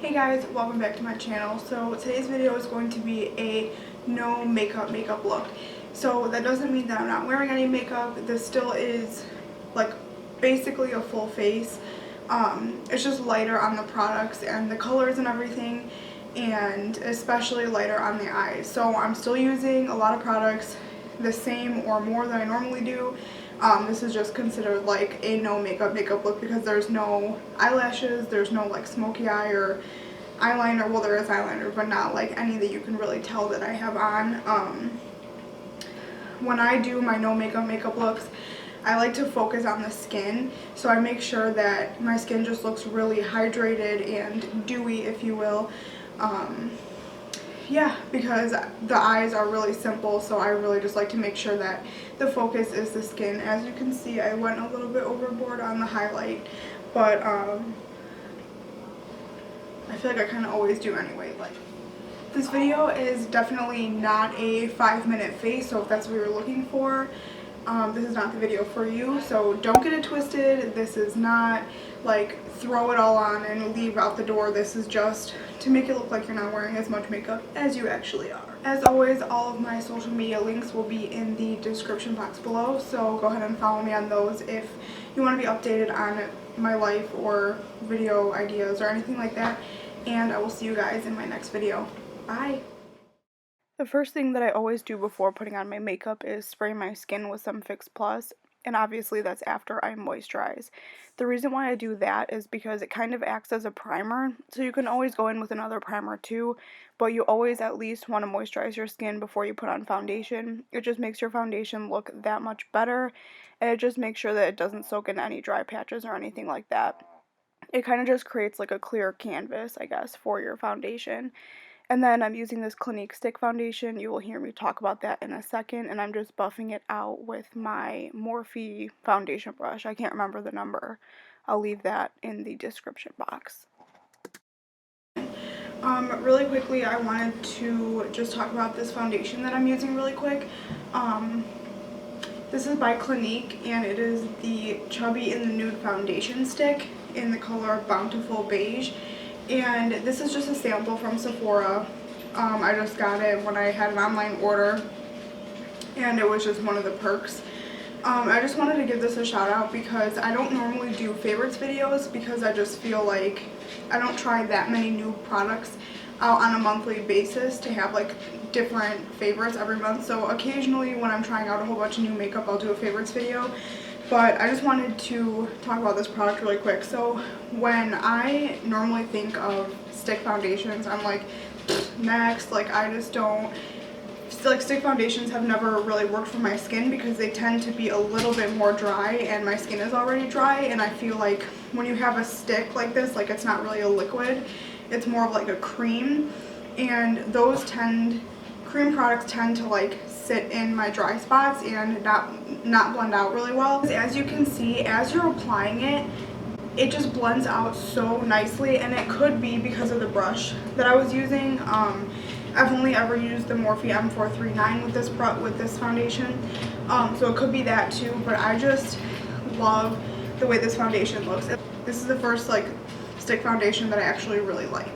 Hey guys, welcome back to my channel. So today's video is going to be a no makeup look. So that doesn't mean that I'm not wearing any makeup. This still is like basically a full face. It's just lighter on the products and the colors and everything, and especially lighter on the eyes. So I'm still using a lot of products the same or more than I normally do. This is just considered like a no makeup look because there's no eyelashes, there's no like smoky eye or eyeliner. Well, there is eyeliner, but not like any that you can really tell that I have on. When I do my no makeup looks, I like to focus on the skin, so I make sure that my skin just looks really hydrated and dewy, if you will. Yeah, because the eyes are really simple, so I really just like to make sure that the focus is the skin. As you can see, I went a little bit overboard on the highlight, but I feel like I kind of always do anyway. Like, this video is definitely not a 5-minute face, so if that's what you're looking for, this is not the video for you. So don't get it twisted. This is not like throw it all on and leave out the door. This is just to make it look like you're not wearing as much makeup as you actually are. As always, all of my social media links will be in the description box below, so go ahead and follow me on those if you want to be updated on my life or video ideas or anything like that. And I will see you guys in my next video. Bye! The first thing that I always do before putting on my makeup is spray my skin with some Fix Plus, and obviously that's after I moisturize. The reason why I do that is because it kind of acts as a primer, so you can always go in with another primer too, but you always at least want to moisturize your skin before you put on foundation. It just makes your foundation look that much better, and it just makes sure that it doesn't soak in any dry patches or anything like that. It kind of just creates like a clear canvas, I guess, for your foundation. And then I'm using this Clinique stick foundation. You will hear me talk about that in a second. And I'm just buffing it out with my Morphe foundation brush. I can't remember the number. I'll leave that in the description box. Really quickly, I wanted to just talk about this foundation that I'm using really quick. This is by Clinique, and it is the Chubby in the Nude foundation stick in the color Bountiful Beige. And this is just a sample from Sephora. I just got it when I had an online order, and it was just one of the perks. I just wanted to give this a shout out because I don't normally do favorites videos because I just feel like I don't try that many new products out on a monthly basis to have like different favorites every month. So occasionally when I'm trying out a whole bunch of new makeup, I'll do a favorites video. But I just wanted to talk about this product really quick. So when I normally think of stick foundations, I'm like, next, like I just don't, like stick foundations have never really worked for my skin because they tend to be a little bit more dry, and my skin is already dry, and I feel like when you have a stick like this, like it's not really a liquid, it's more of like a cream, and cream products tend to like sit in my dry spots and not blend out really well. As you can see, as you're applying it, it just blends out so nicely, and it could be because of the brush that I was using. I've only ever used the Morphe M439 with this foundation, so it could be that too, but I just love the way this foundation looks. This is the first like stick foundation that I actually really like.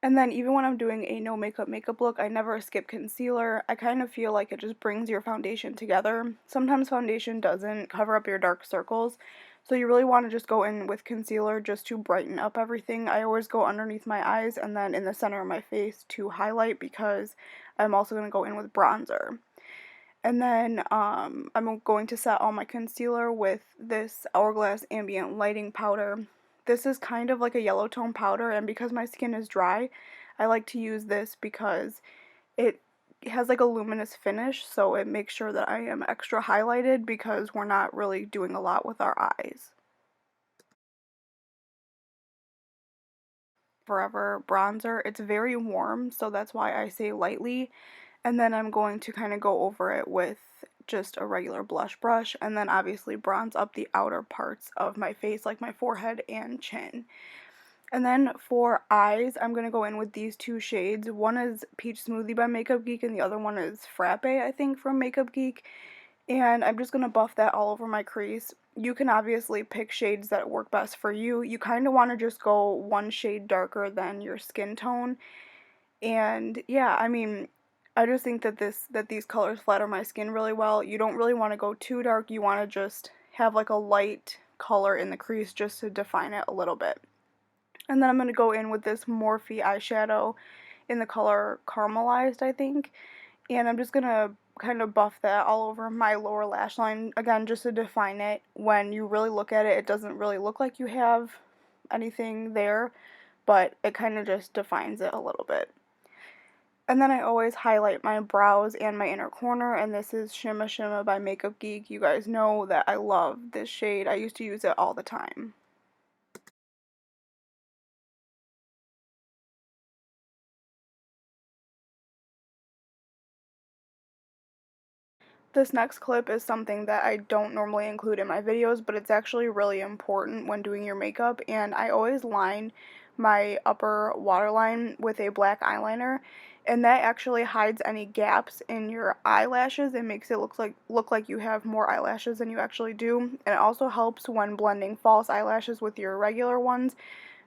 And then even when I'm doing a no makeup look, I never skip concealer. I kind of feel like it just brings your foundation together. Sometimes foundation doesn't cover up your dark circles, so you really want to just go in with concealer just to brighten up everything. I always go underneath my eyes and then in the center of my face to highlight because I'm also going to go in with bronzer. And then I'm going to set all my concealer with this Hourglass Ambient Lighting Powder. This is kind of like a yellow tone powder, and because my skin is dry, I like to use this because it has like a luminous finish, so it makes sure that I am extra highlighted because we're not really doing a lot with our eyes. Forever bronzer, it's very warm, so that's why I say lightly. And then I'm going to kind of go over it with just a regular blush brush, and then obviously bronze up the outer parts of my face, like my forehead and chin. And then for eyes, I'm going to go in with these two shades. One is Peach Smoothie by Makeup Geek, and the other one is Frappe, I think, from Makeup Geek. And I'm just going to buff that all over my crease. you can obviously pick shades that work best for you. You kind of want to just go one shade darker than your skin tone. And yeah, I mean, I just think that these colors flatter my skin really well. You don't really want to go too dark. You want to just have like a light color in the crease just to define it a little bit. And then I'm going to go in with this Morphe eyeshadow in the color Caramelized, I think. And I'm just going to kind of buff that all over my lower lash line, again, just to define it. When you really look at it, it doesn't really look like you have anything there, but it kind of just defines it a little bit. And then I always highlight my brows and my inner corner, and this is Shimma Shimma by Makeup Geek. You guys know that I love this shade. I used to use it all the time. This next clip is something that I don't normally include in my videos, but it's actually really important when doing your makeup, and I always line my upper waterline with a black eyeliner, and that actually hides any gaps in your eyelashes. It makes it look like you have more eyelashes than you actually do, and it also helps when blending false eyelashes with your regular ones,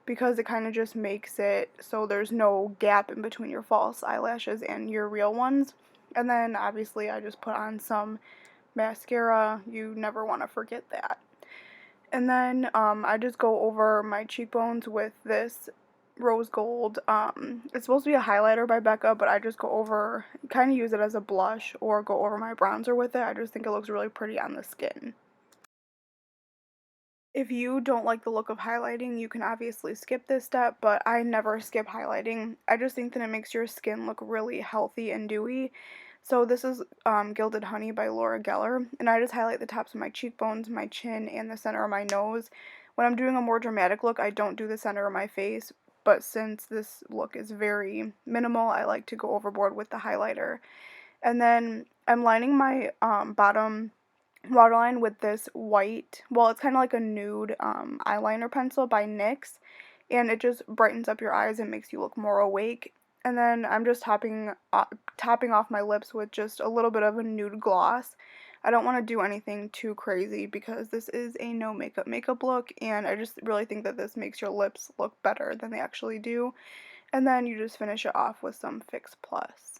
because it kind of just makes it so there's no gap in between your false eyelashes and your real ones. And then obviously I just put on some mascara. You never want to forget that. And then I just go over my cheekbones with this rose gold. It's supposed to be a highlighter by Becca, but I just go over, kind of use it as a blush or go over my bronzer with it. I just think it looks really pretty on the skin. If you don't like the look of highlighting, you can obviously skip this step, but I never skip highlighting. I just think that it makes your skin look really healthy and dewy. So this is Gilded Honey by Laura Geller, and I just highlight the tops of my cheekbones, my chin, and the center of my nose. When I'm doing a more dramatic look, I don't do the center of my face, but since this look is very minimal, I like to go overboard with the highlighter. And then I'm lining my bottom waterline with this white, well, it's kind of like a nude eyeliner pencil by NYX, and it just brightens up your eyes and makes you look more awake. And then I'm just topping off my lips with just a little bit of a nude gloss. I don't want to do anything too crazy because this is a no makeup look, and I just really think that this makes your lips look better than they actually do. And then you just finish it off with some Fix Plus.